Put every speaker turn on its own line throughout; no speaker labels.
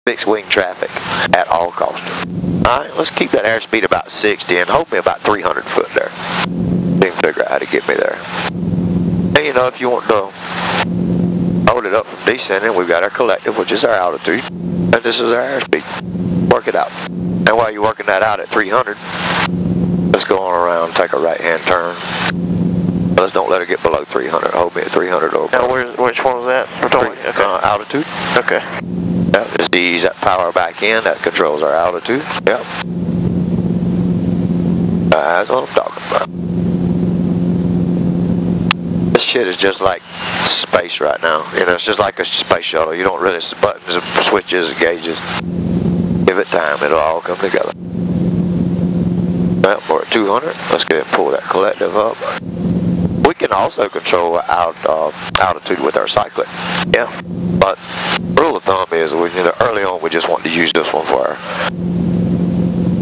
fixed wing traffic at all costs. Alright, let's keep that airspeed about 60 and hold me about 300 foot there. You can figure out how to get me there. And you know, if you want to hold it up from descending, we've got our collective, which is our altitude, and this is our airspeed. Work it out. And while you're working that out at 300, let's go on around, take a right-hand turn. Let's don't let it get below 300. Hold me at 300 over.
Now, which one was that?
Okay. Altitude.
Okay.
Yep, just ease that power back in. That controls our altitude. Yep. That's what I'm talking about. This shit is just like space right now. You know, it's just like a space shuttle. You don't really buttons and switches and gauges. Give it time, it'll all come together. Well, we're at 200. Let's go ahead and pull that collective up. We can also control altitude with our cyclic.
Yeah.
But rule of thumb is, early on we just want to use this one for our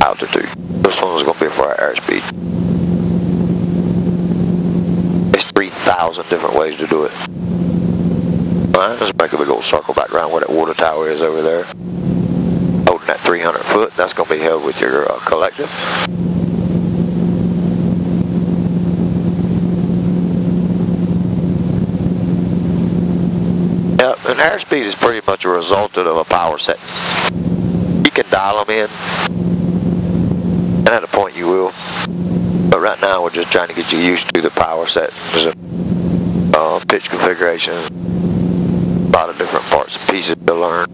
altitude. This one is going to be for our airspeed. There's 3,000 different ways to do it. Alright, let's make a big old circle back around where that water tower is over there. Holding that 300 foot, that's going to be held with your collective. Yep, and airspeed is pretty much a resultant of a power setting. You can dial them in, and at a point you will. But right now we're just trying to get you used to the power settings, pitch configuration, a lot of different parts and pieces to learn.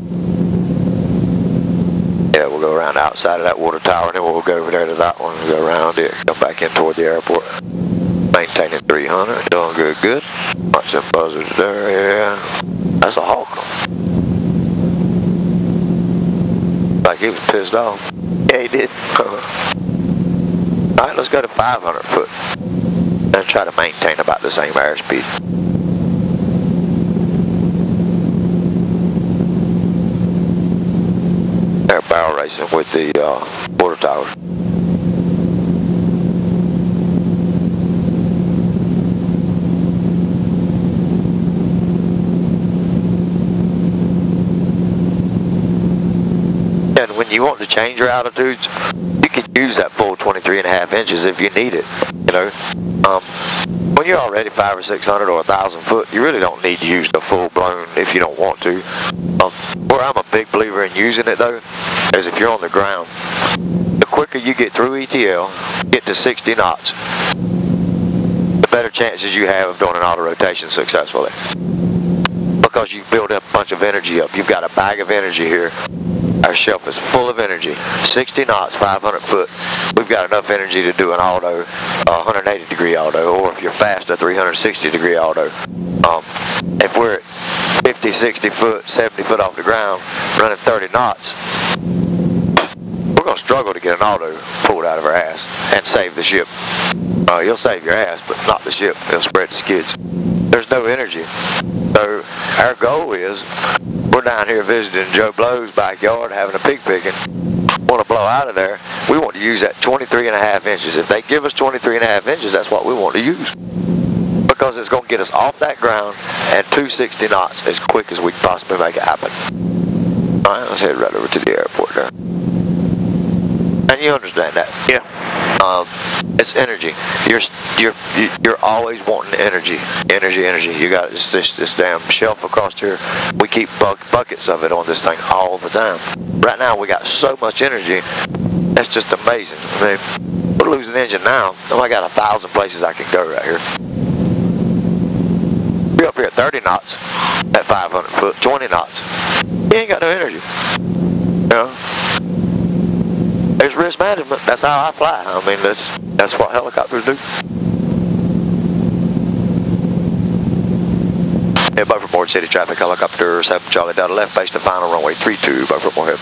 Yeah, we'll go around the outside of that water tower, and then we'll go over there to that one and go around it, come back in toward the airport. Maintaining 300, doing good. Watch them buzzers there, yeah. That's a hawk. Like he was pissed off.
Yeah, he did.
Alright, let's go to 500 foot and try to maintain about the same airspeed. They're barrel racing with the water tower. And when you want to change your altitudes, you can use that full 23.5 inches if you need it. You know, when you're already 500 or 600 or 1,000 foot, you really don't need to use the full blown if you don't want to. Where I'm a big believer in using it though, is if you're on the ground, the quicker you get through ETL, get to 60 knots, the better chances you have of doing an auto rotation successfully. Because you've built up a bunch of energy up. You've got a bag of energy here. Our shelf is full of energy. 60 knots, 500 foot. We've got enough energy to do an auto, 180 degree auto, or if you're fast, a 360 degree auto. If we're at 50, 60 foot, 70 foot off the ground, running 30 knots, we're going to struggle to get an auto pulled out of our ass and save the ship. You'll save your ass, but not the ship. It'll spread the skids. There's no energy. So our goal is, we're down here visiting Joe Blow's backyard, having a pig picking. Want to blow out of there. We want to use that 23.5 inches. If they give us 23.5 inches, that's what we want to use. Because it's going to get us off that ground at 260 knots as quick as we can possibly make it happen. Alright, let's head right over to the airport there. And you understand that?
Yeah.
It's energy. You're always wanting energy. You got this damn shelf across here. We keep buckets of it on this thing all the time. Right now we got so much energy. That's just amazing. I mean, we're losing engine now. I got 1,000 places I can go right here. We're up here at 30 knots at 500 foot, 20 knots. You ain't got no energy. You know? There's risk management. That's how I fly. I mean, that's what helicopters do. Yeah, Beaufort Board City traffic, helicopter 7 Charlie Delta left, base to final runway 32, Beaufort Moorhead.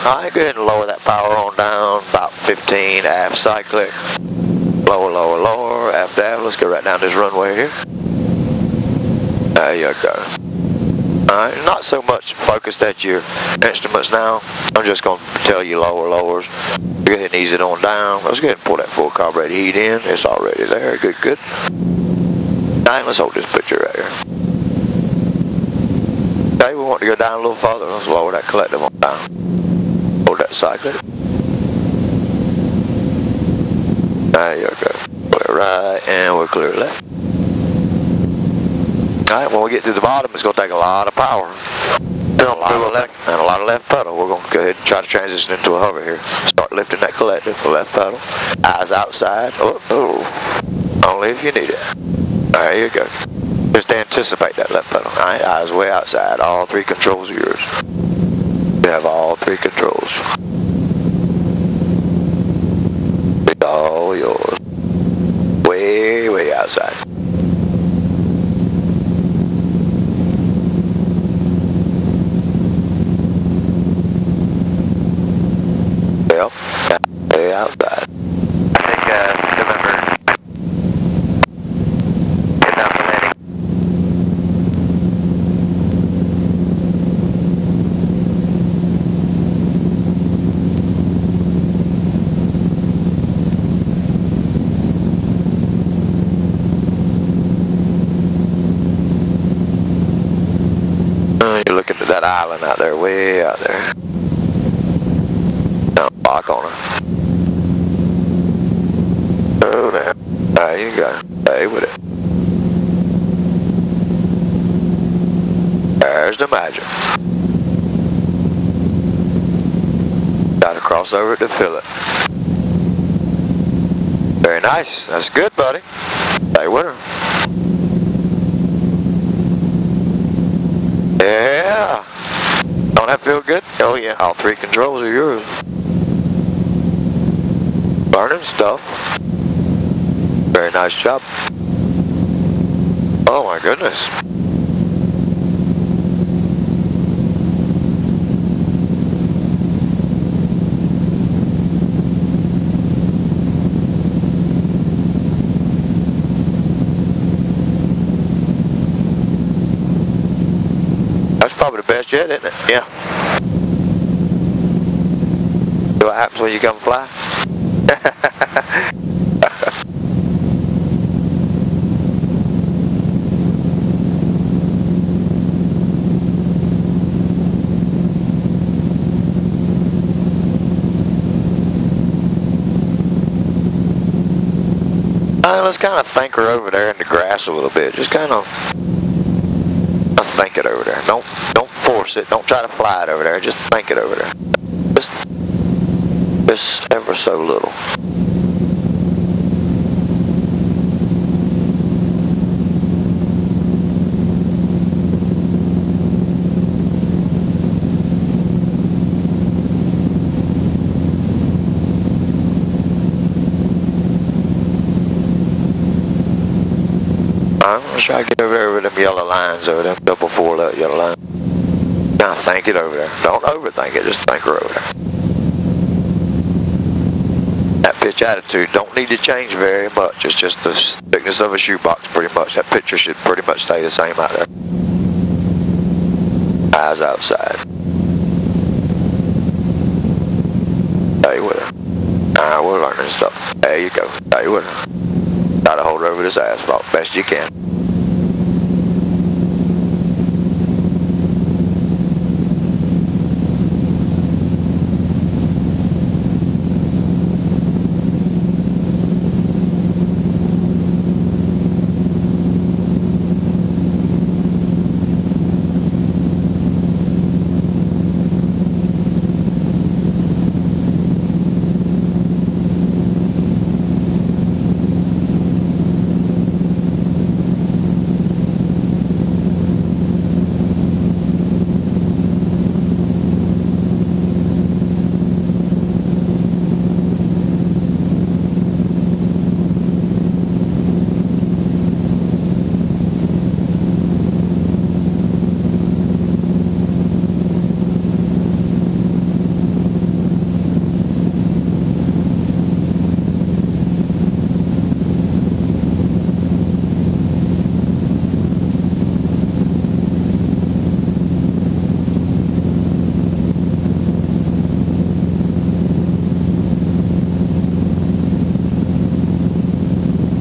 Alright, go ahead and lower that power on down, about 15, aft cyclic. Lower, aft, let's go right down this runway here. There you go. Alright, not so much focused at your instruments now. I'm just going to tell you lowers. Go ahead and ease it on down. Let's go ahead and pull that full carbureted heat in. It's already there. Good. Alright, let's hold this picture right here. Okay, we want to go down a little further. Let's lower that collective on down. Hold that cyclic. There you go. Clear right, and we'll clear left. Alright, when we get to the bottom, it's going to take a lot of power. And a lot of left pedal. We're going to go ahead and try to transition into a hover here. Start lifting that collective, the left pedal. Eyes outside. Oh. Only if you need it. There you go. Just anticipate that left pedal. Alright, eyes way outside. All three controls are yours. You have all three controls. It's all yours. Way outside. Yep, way outside.
I think, November. Get down the landing.
You're looking at that island out there, way out there. Now, lock on her. Oh, now. There you go. Stay with it. There's the magic. Gotta cross over to fill it. Very nice. That's good, buddy. Stay with her. Yeah. Don't that feel good?
Oh, yeah.
All three controls are yours. Learning stuff. Very nice job. Oh my goodness. That's probably the best yet, isn't it?
Yeah.
See what happens when you come fly? Let's kind of think her over there in the grass a little bit. Just kind of think it over there. Don't force it. Don't try to fly it over there. Just think it over there. Just ever so little. I'm gonna try to get over there with them yellow lines over them double four yellow lines. Kind of think it over there. Don't overthink it. Just think her over there. That pitch attitude don't need to change very much. It's just the thickness of a shoebox pretty much. That picture should pretty much stay the same out there. Eyes outside. Stay with her. Alright, we're learning stuff. There you go. Stay with her. Try to hold her over this asphalt best you can.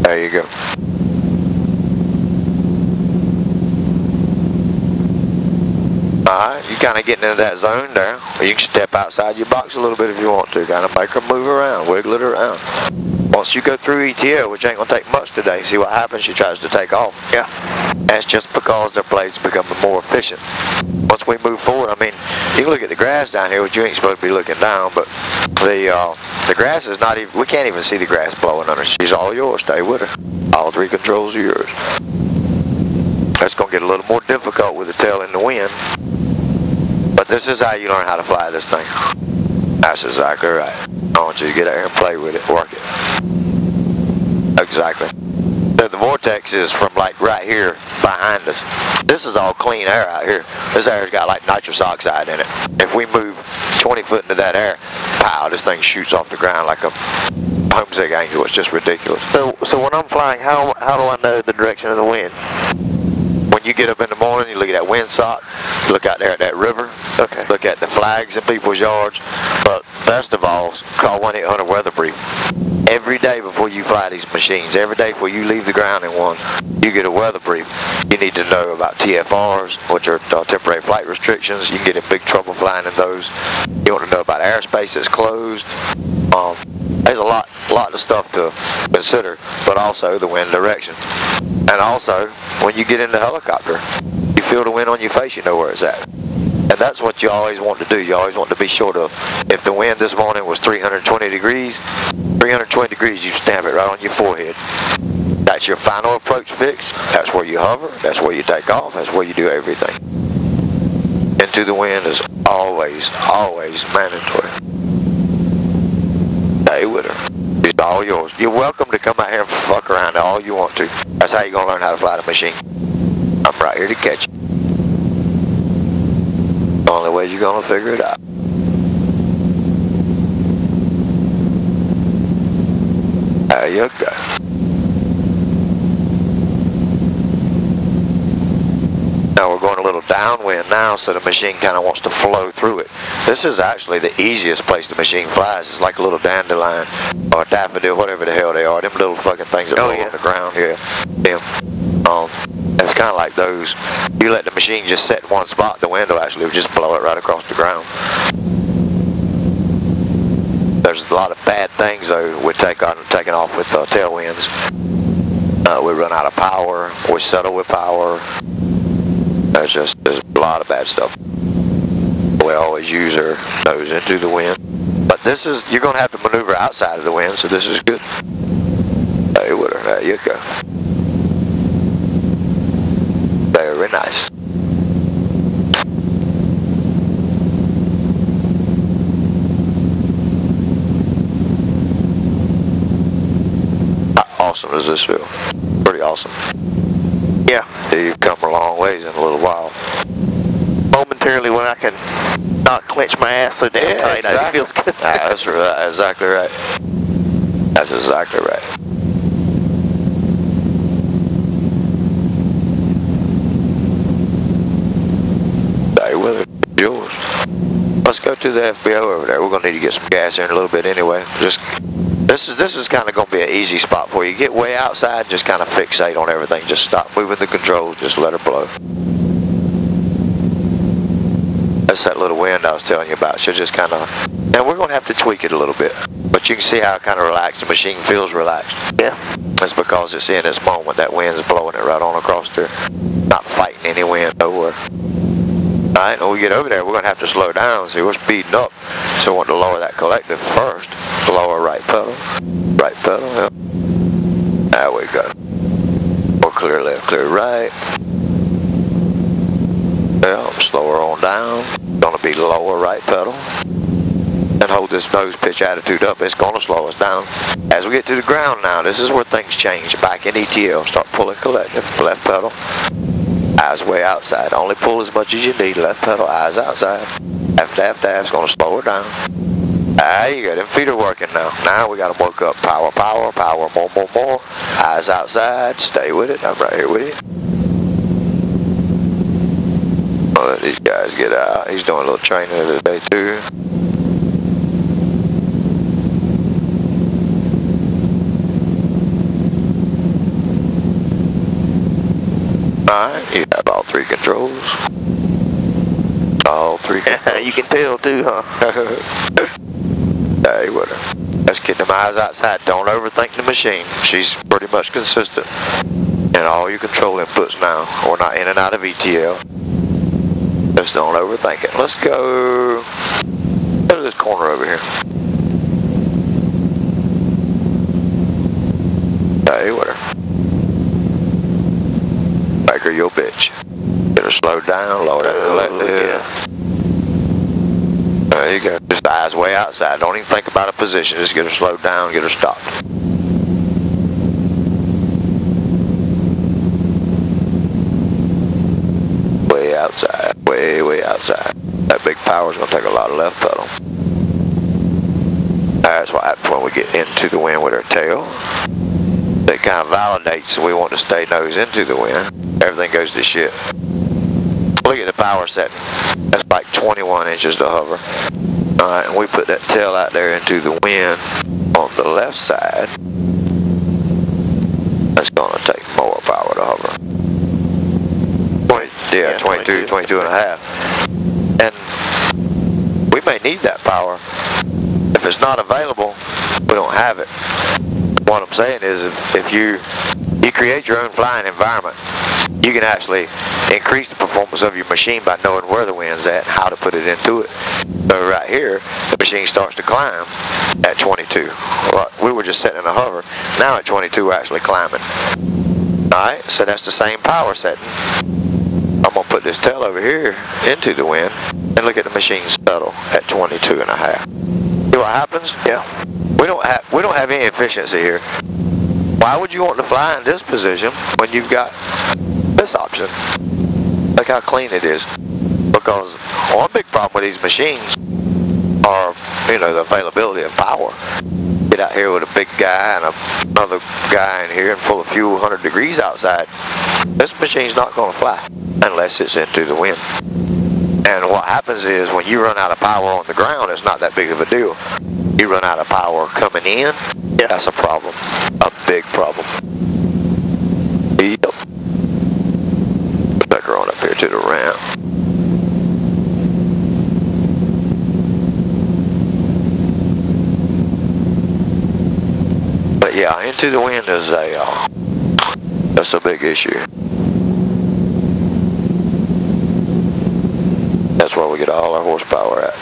There you go. Alright, you kind of getting into that zone there. You can step outside your box a little bit if you want to. Kind of make her move around, wiggle it around. Once you go through ETL, which ain't going to take much today, see what happens? She tries to take off.
Yeah.
That's just because their blades become more efficient. Once we move forward, I mean, you can look at the grass down here, which you ain't supposed to be looking down, but the grass is not even, we can't even see the grass blowing under. She's all yours. Stay with her. All 3 controls are yours. That's going to get a little more difficult with the tail in the wind. But this is how you learn how to fly this thing. That's exactly right. I want you to get out here and play with it, work it. Exactly. So the vortex is from like right here behind us. This is all clean air out here. This air's got like nitrous oxide in it. If we move 20 foot into that air, pow, this thing shoots off the ground like a homesick angel. It's just ridiculous.
So when I'm flying, how do I know the direction of the wind?
When you get up in the morning, you look at that windsock, look out there at that river,
Okay.
look at the flags in people's yards, but best of all, call 1-800-WEATHER BRIEF. Every day before you fly these machines, every day before you leave the ground in one, you get a weather brief. You need to know about TFRs, which are temporary flight restrictions. You can get in big trouble flying in those. You want to know about airspace that's closed. There's a lot of stuff to consider, but also the wind direction. And also, when you get in the helicopter, you feel the wind on your face, you know where it's at. And that's what you always want to do. You always want to be sure to, if the wind this morning was 320 degrees, you stamp it right on your forehead. That's your final approach fix. That's where you hover. That's where you take off. That's where you do everything. Into the wind is always mandatory. Stay with her. It's all yours. You're welcome to come out here and fuck around all you want to. That's how you're going to learn how to fly the machine. I'm right here to catch you. The only way you're going to figure it out. There you go. Now we're going a little downwind now, so the machine kind of wants to flow through it. This is actually the easiest place the machine flies. It's like a little dandelion or a daffodil, whatever the hell they are. Them little fucking things that blow on the ground here. Them. It's kind of like those. You let the machine just set in one spot, the wind will actually just blow it right across the ground. There's a lot of bad things though with taking off with tailwinds. We run out of power. We settle with power. There's a lot of bad stuff. We always use our nose into the wind. But this is, you're going to have to maneuver outside of the wind, so this is good. Hey, there you go. Very nice. How awesome does this feel? Pretty awesome.
Yeah.
You've come a long ways in a little while.
Momentarily when I can not clench my ass so damn tight,
exactly.
It feels good.
That's right. Exactly right. That's exactly right. Stay with it. Yours. Let's go to the FBO over there. We're gonna need to get some gas in a little bit anyway. This is kind of going to be an easy spot for you. Get way outside, just kind of fixate on everything. Just stop moving the controls, just let her blow. That's that little wind I was telling you about. She'll just kind of, and we're going to have to tweak it a little bit. But you can see how kind of relaxed the machine feels relaxed.
Yeah.
That's because it's in this moment. That wind's blowing it right on across there. Not fighting any wind nowhere. Alright, when we get over there, we're going to have to slow down. See, we're speeding up. So we want to lower that collective first. Lower right pedal. Right pedal, yeah. There we go. More clear left, clear right. Yeah, slower on down. Going to be lower right pedal. And hold this nose pitch attitude up. It's going to slow us down. As we get to the ground now, this is where things change. Back in ETL, start pulling collective. Left pedal. Eyes way outside. Only pull as much as you need. Left pedal, eyes outside. Half, it's going to slow her down. There you go. Them feet are working now. Now we got to work up. Power, more. Eyes outside. Stay with it. I'm right here with you. I'll let these guys get out. He's doing a little training today too. Alright, you have all 3 controls.
You can tell too, huh?
Hey, whatever. Let's get them eyes outside. Don't overthink the machine. She's pretty much consistent in all your control inputs now. We're not in and out of ETL. Just don't overthink it. Let's go to this corner over here. Hey, whatever. Make her your bitch. Get her slowed down, lower that. There you go. Just the eyes way outside. Don't even think about a position. Just get her slowed down, get her stopped. Way outside. Way outside. That big power's gonna take a lot of left pedal. That's what happens when we get into the wind with our tail. It kind of validates, so we want to stay nose into the wind. Everything goes to shit. Look at the power setting. That's like 21 inches to hover. Alright, and we put that tail out there into the wind on the left side. That's going to take more power to hover. 22 and a half. And we may need that power. If it's not available, we don't have it. What I'm saying is, if you create your own flying environment, you can actually increase the performance of your machine by knowing where the wind's at and how to put it into it. So right here, the machine starts to climb at 22. Well, we were just setting in a hover. Now at 22, we're actually climbing. Alright, so that's the same power setting. I'm going to put this tail over here into the wind and look at the machine settle at 22 and a half. See what happens?
Yeah.
We don't have any efficiency here. Why would you want to fly in this position when you've got this option? Look how clean it is. Because one big problem with these machines are, the availability of power. Get out here with a big guy and another guy in here and full of fuel 100 degrees outside. This machine's not going to fly unless it's into the wind. And what happens is when you run out of power on the ground, it's not that big of a deal. You run out of power coming in, that's a problem. A big problem. Yep. Back on up here to the ramp. But yeah, into the wind is that's a big issue. That's where we get all our horsepower at.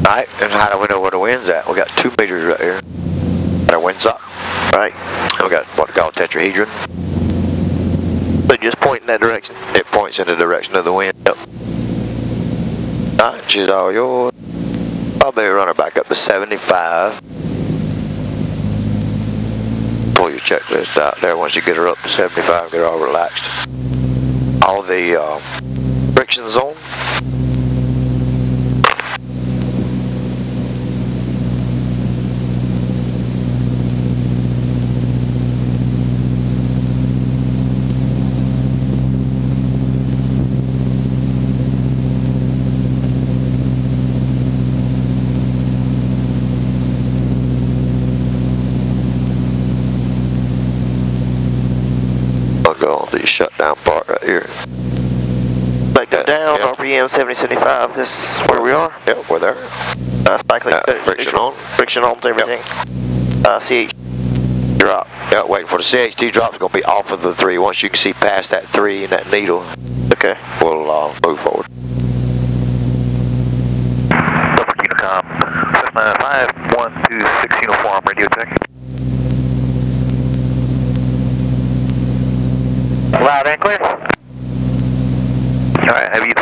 Alright, and how do we know where the wind's at? We got 2 meters right here. Our windsock. Right. And we got what we call tetrahedron.
So just point in that direction.
It points in the direction of the wind. Yep. Alright, she's all yours. Probably run her back up to 75. Pull your checklist out there. Once you get her up to 75, get her all relaxed. All the friction's on. Go on the shutdown part right here.
Back down, yep. RPM 7075, this is where we are.
Yep, we're there.
Cycling
friction on.
Friction on to everything. Yep. CH drop.
Yeah, waiting for the CHT drop. It's going to be off of the 3. Once you can see past that 3 and that needle,
okay,
we'll move forward.
Unicom, 512 uniform, radio check. Loud and clear. Alright, have you